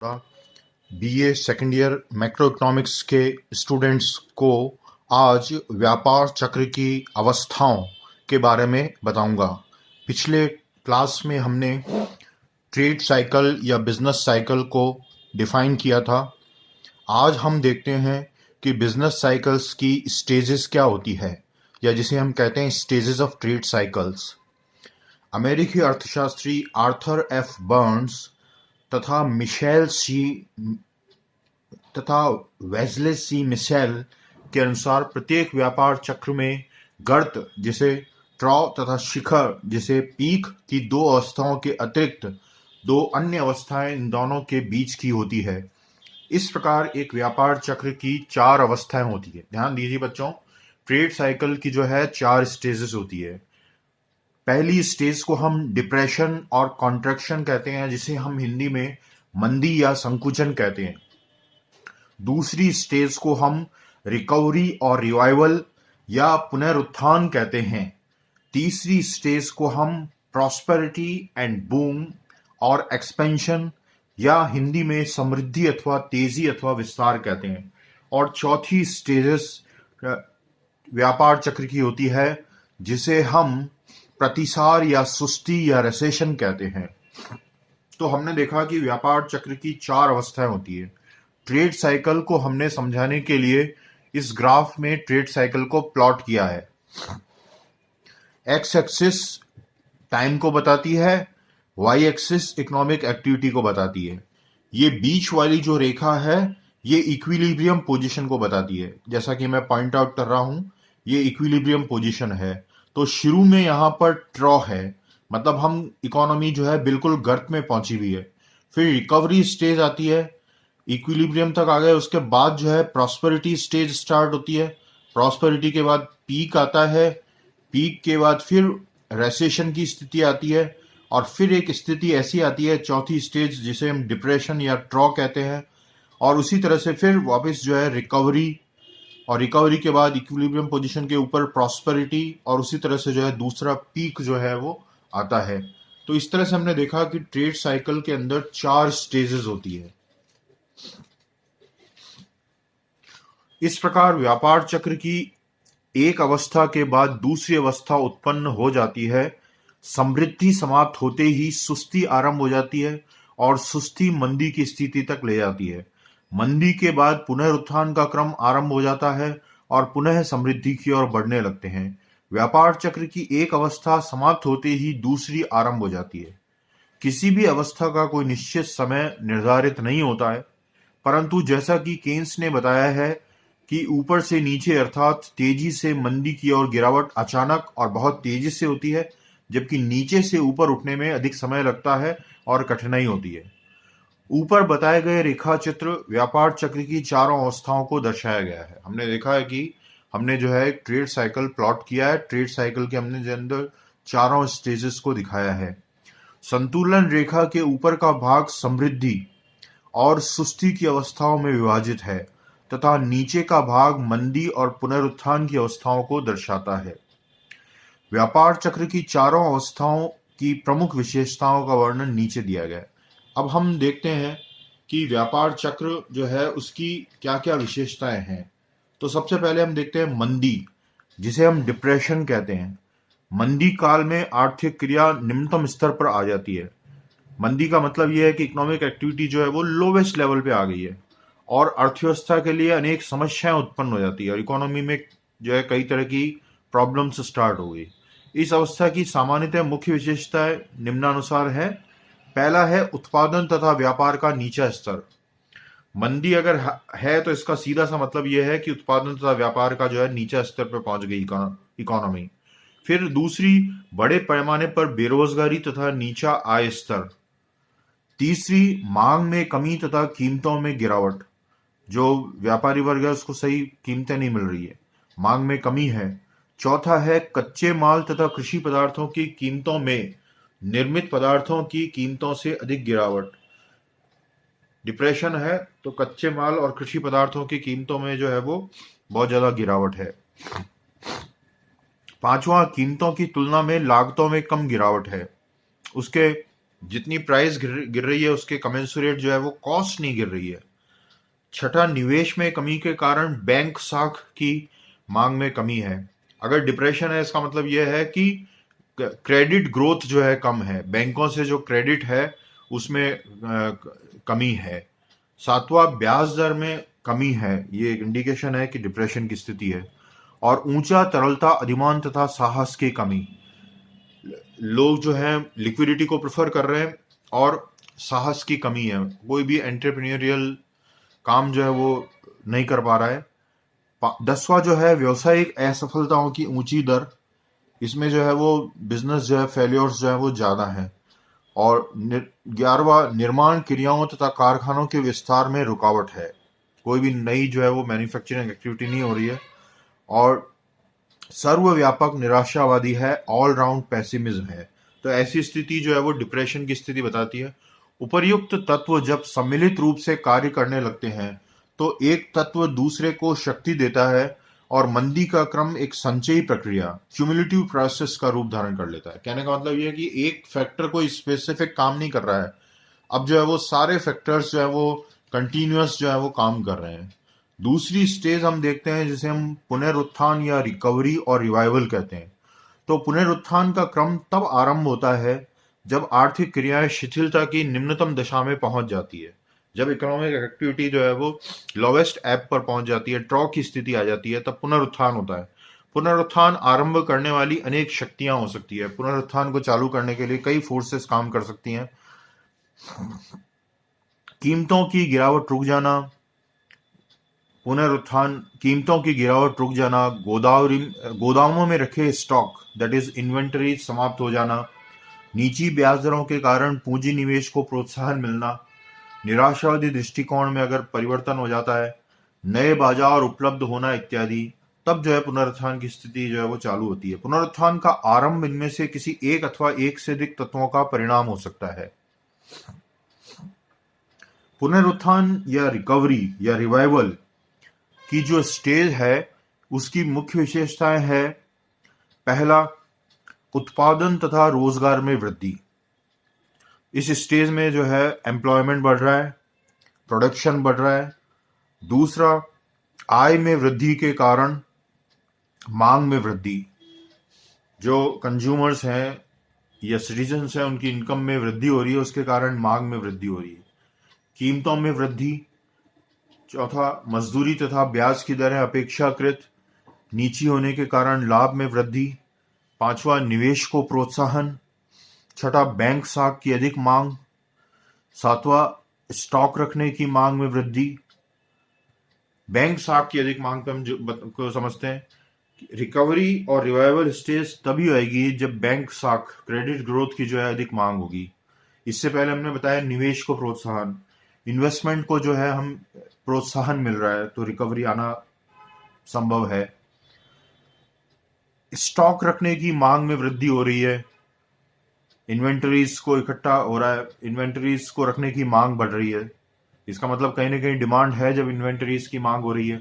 BA second year macro economics के students को आज व्यापार चक्र की अवस्थाओं के बारे में बताऊंगा। पिछले क्लास में हमने ट्रेड साइकिल या बिजनेस साइकिल को डिफाइन किया था। आज हम देखते हैं कि बिजनेस साइकिल्स की स्टेजेस क्या होती है, या जिसे हम कहते हैं स्टेजेस ऑफ ट्रेड साइकिल्स। अमेरिकी अर्थशास्त्री आर्थर एफ बर्न्स तथा वेस्ले सी मिशेल के अनुसार प्रत्येक व्यापार चक्र में गर्त जिसे ट्रॉ तथा शिखर जिसे पीक की दो अवस्थाओं के अतिरिक्त दो अन्य अवस्थाएं इन दोनों के बीच की होती है। इस प्रकार एक व्यापार चक्र की चार अवस्थाएं होती है। ध्यान दीजिए बच्चों, ट्रेड साइकिल की जो है चार स्टेजेस होती है। पहली स्टेज को हम डिप्रेशन और कॉन्ट्रैक्शन कहते हैं, जिसे हम हिंदी में मंदी या संकुचन कहते हैं। दूसरी स्टेज को हम रिकवरी और रिवाइवल या पुनरुत्थान कहते हैं। तीसरी स्टेज को हम प्रॉस्पेरिटी एंड बूम और एक्सपेंशन या हिंदी में समृद्धि अथवा तेजी अथवा विस्तार कहते हैं। और चौथी स्टेजेस व्यापार चक्र की होती है, जिसे हम प्रतिसार या सुस्ती या रिसेशन कहते हैं। तो हमने देखा कि व्यापार चक्र की चार अवस्थाएं होती है। ट्रेड साइकिल को हमने समझाने के लिए इस ग्राफ में ट्रेड साइकिल को प्लॉट किया है। एक्स एक्सिस टाइम को बताती है, वाई एक्सिस इकोनॉमिक एक्टिविटी को बताती है। ये बीच वाली जो रेखा है ये इक्विलिब्रियम पोजीशन को बताती है। जैसा कि मैं पॉइंट आउट कर रहा हूं, ये इक्विलिब्रियम पोजीशन है। तो शुरू में यहां पर ट्रॉ है, मतलब हम इकोनॉमी जो है बिल्कुल गर्त में पहुंची हुई है। फिर रिकवरी स्टेज आती है, इक्विलिब्रियम तक आ गए। उसके बाद जो है प्रॉस्पेरिटी स्टेज स्टार्ट होती है। प्रॉस्पेरिटी के बाद पीक आता है। पीक के बाद फिर रेसेशन की स्थिति आती है, और फिर एक स्थिति ऐसी आती है चौथी स्टेज, जिसे हम डिप्रेशन या ट्रॉ कहते हैं। और उसी तरह से फिर वापस जो है रिकवरी, और रिकवरी के बाद इक्विलिब्रियम पोजीशन के ऊपर प्रॉस्पेरिटी, और उसी तरह से जो है दूसरा पीक जो है वो आता है। तो इस तरह से हमने देखा कि ट्रेड साइकिल के अंदर चार स्टेजेस होती है। इस प्रकार व्यापार चक्र की एक अवस्था के बाद दूसरी अवस्था उत्पन्न हो जाती है। समृद्धि समाप्त होते ही सुस्ती आरंभ हो जाती है, और सुस्ती मंदी की स्थिति तक ले जाती है। मंदी के बाद पुनरुत्थान का क्रम आरंभ हो जाता है, और पुनः समृद्धि की ओर बढ़ने लगते हैं। व्यापार चक्र की एक अवस्था समाप्त होते ही दूसरी आरंभ हो जाती है। किसी भी अवस्था का कोई निश्चित समय निर्धारित नहीं होता है, परंतु जैसा कि केन्स ने बताया है कि ऊपर से नीचे अर्थात तेजी से मंदी की ओर गिरावट अचानक और बहुत तेजी से होती है, जबकि नीचे से ऊपर उठने में अधिक समय लगता है और कठिनाई होती है। ऊपर बताए गए रेखा चित्र व्यापार चक्र की चारों अवस्थाओं को दर्शाया गया है। हमने देखा है कि हमने जो है ट्रेड साइकिल प्लॉट किया है। ट्रेड साइकिल के हमने जो अंदर चारों स्टेजेस को दिखाया है। संतुलन रेखा के ऊपर का भाग समृद्धि और सुस्ती की अवस्थाओं में विभाजित है, तथा नीचे का भाग मंदी और पुनरुत्थान की अवस्थाओं को दर्शाता है। व्यापार चक्र की चारों अवस्थाओं की प्रमुख विशेषताओं का वर्णन नीचे दिया गया है। अब हम देखते हैं कि व्यापार चक्र जो है उसकी क्या क्या विशेषताएं हैं। तो सबसे पहले हम देखते हैं मंदी, जिसे हम डिप्रेशन कहते हैं। मंदी काल में आर्थिक क्रिया निम्नतम स्तर पर आ जाती है। मंदी का मतलब यह है कि इकोनॉमिक एक्टिविटी जो है वो लोवेस्ट लेवल पे आ गई है, और अर्थव्यवस्था के लिए अनेक समस्याएं उत्पन्न हो जाती है, और इकोनॉमी में जो है कई तरह की प्रॉब्लम्स स्टार्ट हो गई। इस अवस्था की सामान्यतः मुख्य विशेषताएं निम्नानुसार है। पहला है उत्पादन तथा व्यापार का नीचा स्तर। मंदी अगर है तो इसका सीधा सा मतलब यह है कि उत्पादन तथा व्यापार का जो है नीचा स्तर पर पहुंच गई इकोनॉमी। फिर दूसरी, बड़े पैमाने पर बेरोजगारी तथा नीचा आय स्तर। तीसरी, मांग में कमी तथा कीमतों में गिरावट। जो व्यापारी वर्ग है उसको सही कीमतें नहीं मिल रही है, मांग में कमी है। चौथा है कच्चे माल तथा कृषि पदार्थों की कीमतों में निर्मित पदार्थों की कीमतों से अधिक गिरावट। डिप्रेशन है तो कच्चे माल और कृषि पदार्थों की कीमतों में जो है वो बहुत ज्यादा गिरावट है। पांचवा, कीमतों की तुलना में लागतों में कम गिरावट है। उसके जितनी प्राइस गिर रही है उसके कमेंसुरेट जो है वो कॉस्ट नहीं गिर रही है। छठा, निवेश में कमी के कारण बैंक साख की मांग में कमी है। अगर डिप्रेशन है इसका मतलब यह है कि क्रेडिट ग्रोथ जो है कम है, बैंकों से जो क्रेडिट है उसमें कमी है। सातवां, ब्याज दर में कमी है, ये एक इंडिकेशन है कि डिप्रेशन की स्थिति है। और ऊंचा तरलता अधिमान तथा साहस की कमी, लोग जो है लिक्विडिटी को प्रेफर कर रहे हैं और साहस की कमी है, कोई भी एंटरप्रेन्योरियल काम जो है वो नहीं कर पा रहा है। 10वां जो है व्यवसायिक असफलताओं की ऊंची दर, इसमें जो है वो बिजनेस जो है फेल्योर्स जो है वो ज्यादा है। और 11वां, निर्माण क्रियाओं तथा कारखानों के विस्तार में रुकावट है, कोई भी नई जो है वो मैन्युफैक्चरिंग एक्टिविटी नहीं हो रही है। और सर्वव्यापक निराशावादी है, ऑल राउंड पेसिमिज्म है। तो ऐसी स्थिति जो है वो डिप्रेशन की स्थिति बताती है। उपर्युक्त तत्व जब सम्मिलित रूप से कार्य करने लगते हैं तो एक तत्व दूसरे को शक्ति देता है और मंदी का क्रम एक संचयी प्रक्रिया, क्यूमुलेटिव प्रोसेस का रूप धारण कर लेता है। कहने का मतलब यह है कि एक फैक्टर कोई स्पेसिफिक काम नहीं कर रहा है, अब जो है वो सारे फैक्टर्स जो है वो कंटिन्यूअस जो है वो काम कर रहे हैं। दूसरी स्टेज हम देखते हैं जिसे हम पुनरुत्थान या रिकवरी और रिवाइवल कहते हैं। तो पुनरुत्थान का क्रम तब आरंभ होता है जब आर्थिक क्रियाएं शिथिलता की निम्नतम दशा में पहुंच जाती है, जब इकोनॉमिक एक्टिविटी जो है वो लोवेस्ट एप पर पहुंच जाती है, ट्रॉ की स्थिति आ जाती है, तब पुनरुत्थान होता है। पुनरुत्थान आरंभ करने वाली अनेक शक्तियां हो सकती है। पुनरुत्थान को चालू करने के लिए कई फोर्सेस काम कर सकती हैं। कीमतों की गिरावट रुक जाना, पुनरुत्थान, कीमतों की गिरावट रुक जाना, गोदामों में रखे स्टॉक दैट इज इन्वेंटरी समाप्त हो जाना, नीची ब्याज दरों के कारण पूंजी निवेश को प्रोत्साहन मिलना, निराशावादी दृष्टिकोण में अगर परिवर्तन हो जाता है, नए बाजार उपलब्ध होना इत्यादि, तब जो है पुनरुत्थान की स्थिति जो है वो चालू होती है। पुनरुत्थान का आरंभ इनमें से किसी एक अथवा एक से अधिक तत्वों का परिणाम हो सकता है। पुनरुत्थान या रिकवरी या रिवाइवल की जो स्टेज है उसकी मुख्य विशेषताएं है, पहला, उत्पादन तथा रोजगार में वृद्धि। इस स्टेज में जो है एम्प्लॉयमेंट बढ़ रहा है, प्रोडक्शन बढ़ रहा है। दूसरा, आय में वृद्धि के कारण मांग में वृद्धि, जो कंज्यूमर्स हैं या सिटीजन्स हैं उनकी इनकम में वृद्धि हो रही है, उसके कारण मांग में वृद्धि हो रही है। कीमतों में वृद्धि। चौथा, मजदूरी तथा ब्याज की दरें अपेक्षाकृत नीची होने के कारण लाभ में वृद्धि। पांचवा, निवेश को प्रोत्साहन। छठा, बैंक साख की अधिक मांग। सातवां, स्टॉक रखने की मांग में वृद्धि। बैंक साख की अधिक मांग पे हम को समझते हैं, रिकवरी और रिवाइवल स्टेज तभी आएगी जब बैंक साख, क्रेडिट ग्रोथ की जो है अधिक मांग होगी। इससे पहले हमने बताया निवेश को प्रोत्साहन, इन्वेस्टमेंट को जो है हम प्रोत्साहन मिल रहा है तो रिकवरी आना संभव है। स्टॉक रखने की मांग में वृद्धि हो रही है, इन्वेंटरीज को इकट्ठा हो रहा है, इन्वेंटरीज को रखने की मांग बढ़ रही है, इसका मतलब कहीं ना कहीं डिमांड है जब इन्वेंटरीज की मांग हो रही है।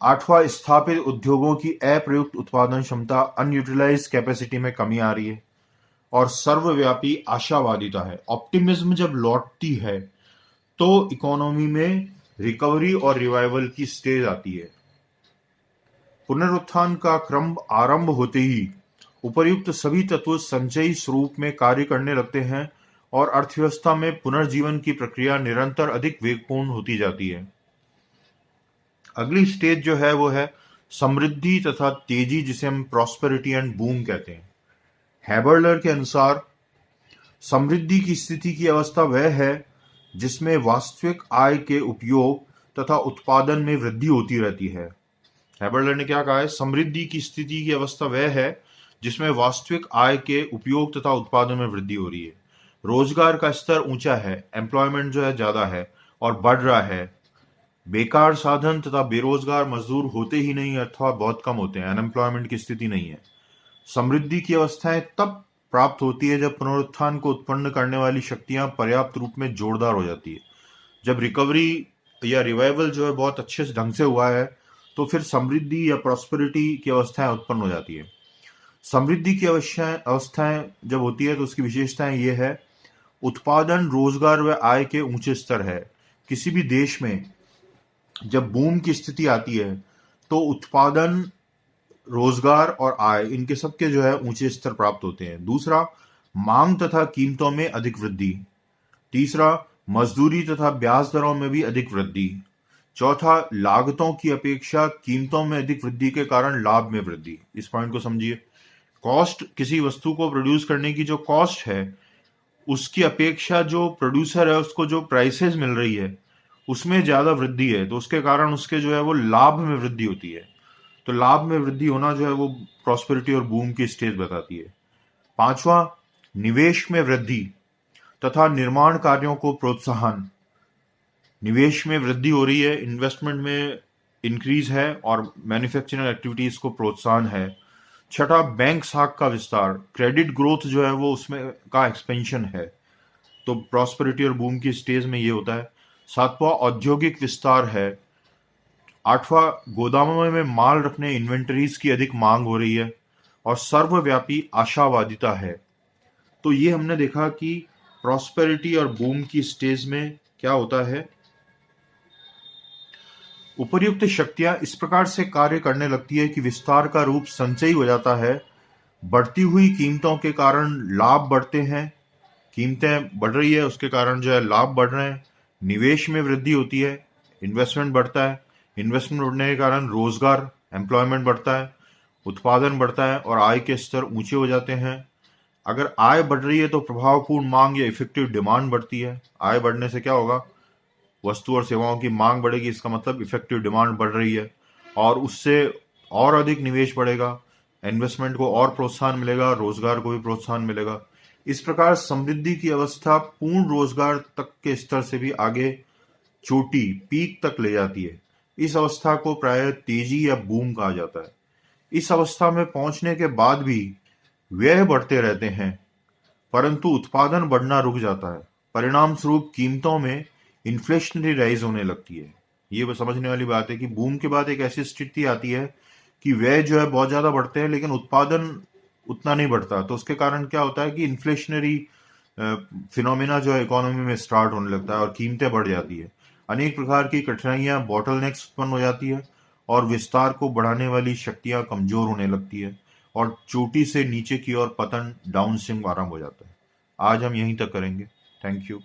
आठवां, स्थापित उद्योगों की अप्रयुक्त उत्पादन क्षमता, अनयूटिलाइज कैपेसिटी में कमी आ रही है। और सर्वव्यापी आशावादिता है, ऑप्टिमिज्म जब लौटती है तो इकोनॉमी में रिकवरी और रिवाइवल की स्टेज आती है। पुनरुत्थान का क्रम आरंभ होते ही उपर्युक्त सभी तत्व संचयी स्वरूप में कार्य करने लगते हैं और अर्थव्यवस्था में पुनर्जीवन की प्रक्रिया निरंतर अधिक वेगपूर्ण होती जाती है। अगली स्टेज जो है वो है समृद्धि तथा तेजी, जिसे हम प्रॉस्पेरिटी एंड बूम कहते हैं। हैबर्लर के अनुसार समृद्धि की स्थिति की अवस्था वह है जिसमें वास्तविक आय के उपयोग तथा उत्पादन में वृद्धि होती रहती है। हैबर्लर ने क्या कहा है, समृद्धि की स्थिति की अवस्था वह है जिसमें वास्तविक आय के उपयोग तथा उत्पादन में वृद्धि हो रही है, रोजगार का स्तर ऊंचा है, एम्प्लॉयमेंट जो है ज्यादा है और बढ़ रहा है, बेकार साधन तथा बेरोजगार मजदूर होते ही नहीं अथवा बहुत कम होते हैं, अनएम्प्लॉयमेंट की स्थिति नहीं है। समृद्धि की अवस्थाएं तब प्राप्त होती है जब पुनरुत्थान को उत्पन्न करने वाली शक्तियां पर्याप्त रूप में जोरदार हो जाती है। जब रिकवरी या रिवाइवल जो है बहुत अच्छे से ढंग से हुआ है तो फिर समृद्धि या प्रॉस्पेरिटी की अवस्थाएं उत्पन्न हो जाती है। समृद्धि की अवस्थाएं जब होती है तो उसकी विशेषताएं ये है, उत्पादन, रोजगार व आय के ऊंचे स्तर है। किसी भी देश में जब बूम की स्थिति आती है तो उत्पादन, रोजगार और आय, इनके सबके जो है ऊंचे स्तर प्राप्त होते हैं। दूसरा, मांग तथा कीमतों में अधिक वृद्धि। तीसरा, मजदूरी तथा ब्याज दरों में भी अधिक वृद्धि। चौथा, लागतों की अपेक्षा कीमतों में अधिक वृद्धि के कारण लाभ में वृद्धि। इस पॉइंट को समझिए। कॉस्ट, किसी वस्तु को प्रोड्यूस करने की जो कॉस्ट है उसकी अपेक्षा जो प्रोड्यूसर है उसको जो प्राइसेस मिल रही है उसमें ज्यादा वृद्धि है, तो उसके कारण उसके जो है वो लाभ में वृद्धि होती है। तो लाभ में वृद्धि होना जो है वो प्रॉस्पेरिटी और बूम की स्टेज बताती है। पांचवा, निवेश में वृद्धि तथा निर्माण कार्यों को प्रोत्साहन। निवेश में वृद्धि हो रही है, इन्वेस्टमेंट में इंक्रीज है और मैन्युफैक्चरिंग एक्टिविटीज को प्रोत्साहन है। छठा, बैंक साख का विस्तार, क्रेडिट ग्रोथ जो है वो उसमें का एक्सपेंशन है। तो प्रॉस्पेरिटी और बूम की स्टेज में ये होता है। सातवां, औद्योगिक विस्तार है। आठवां, गोदामों में माल रखने, इन्वेंटरीज की अधिक मांग हो रही है। और सर्वव्यापी आशावादिता है। तो ये हमने देखा कि प्रॉस्पेरिटी और बूम की स्टेज में क्या होता है। उपर्युक्त शक्तियां इस प्रकार से कार्य करने लगती है कि विस्तार का रूप संचयी हो जाता है। बढ़ती हुई कीमतों के कारण लाभ बढ़ते हैं, कीमतें बढ़ रही है उसके कारण जो है लाभ बढ़ रहे हैं। निवेश में वृद्धि होती है, इन्वेस्टमेंट बढ़ता है, इन्वेस्टमेंट बढ़ने के कारण रोजगार, एम्प्लॉयमेंट बढ़ता है, उत्पादन बढ़ता है और आय के स्तर ऊंचे हो जाते हैं। अगर आय बढ़ रही है तो प्रभावपूर्ण मांग या इफेक्टिव डिमांड बढ़ती है। आय बढ़ने से क्या होगा, वस्तु और सेवाओं की मांग बढ़ेगी, इसका मतलब इफेक्टिव डिमांड बढ़ रही है और उससे और अधिक निवेश बढ़ेगा, इन्वेस्टमेंट को और प्रोत्साहन मिलेगा, रोजगार को भी प्रोत्साहन मिलेगा। इस प्रकार समृद्धि की अवस्था पूर्ण रोजगार तक के स्तर से भी आगे चोटी, पीक तक ले जाती है। इस अवस्था को प्रायः तेजी या बूम कहा जाता है। इस अवस्था में पहुंचने के बाद भी व्यय बढ़ते रहते हैं परंतु उत्पादन बढ़ना रुक जाता है। परिणाम स्वरूप कीमतों में इन्फ्लेशनरी राइज होने लगती है। ये समझने वाली बात है कि बूम के बाद एक ऐसी स्थिति आती है कि व्यय जो है बहुत ज्यादा बढ़ते हैं लेकिन उत्पादन उतना नहीं बढ़ता। तो उसके कारण क्या होता है कि इन्फ्लेशनरी फिनोमिना जो है इकोनॉमी में स्टार्ट होने लगता है और कीमतें बढ़ जाती है। अनेक प्रकार की कठिनाइयां, बॉटलनेक्स उत्पन्न हो जाती है और विस्तार को बढ़ाने वाली शक्तियां कमजोर होने लगती है और चोटी से नीचे की ओर पतन, डाउन स्विंग आरंभ हो जाता है। आज हम यहीं तक करेंगे। Thank you.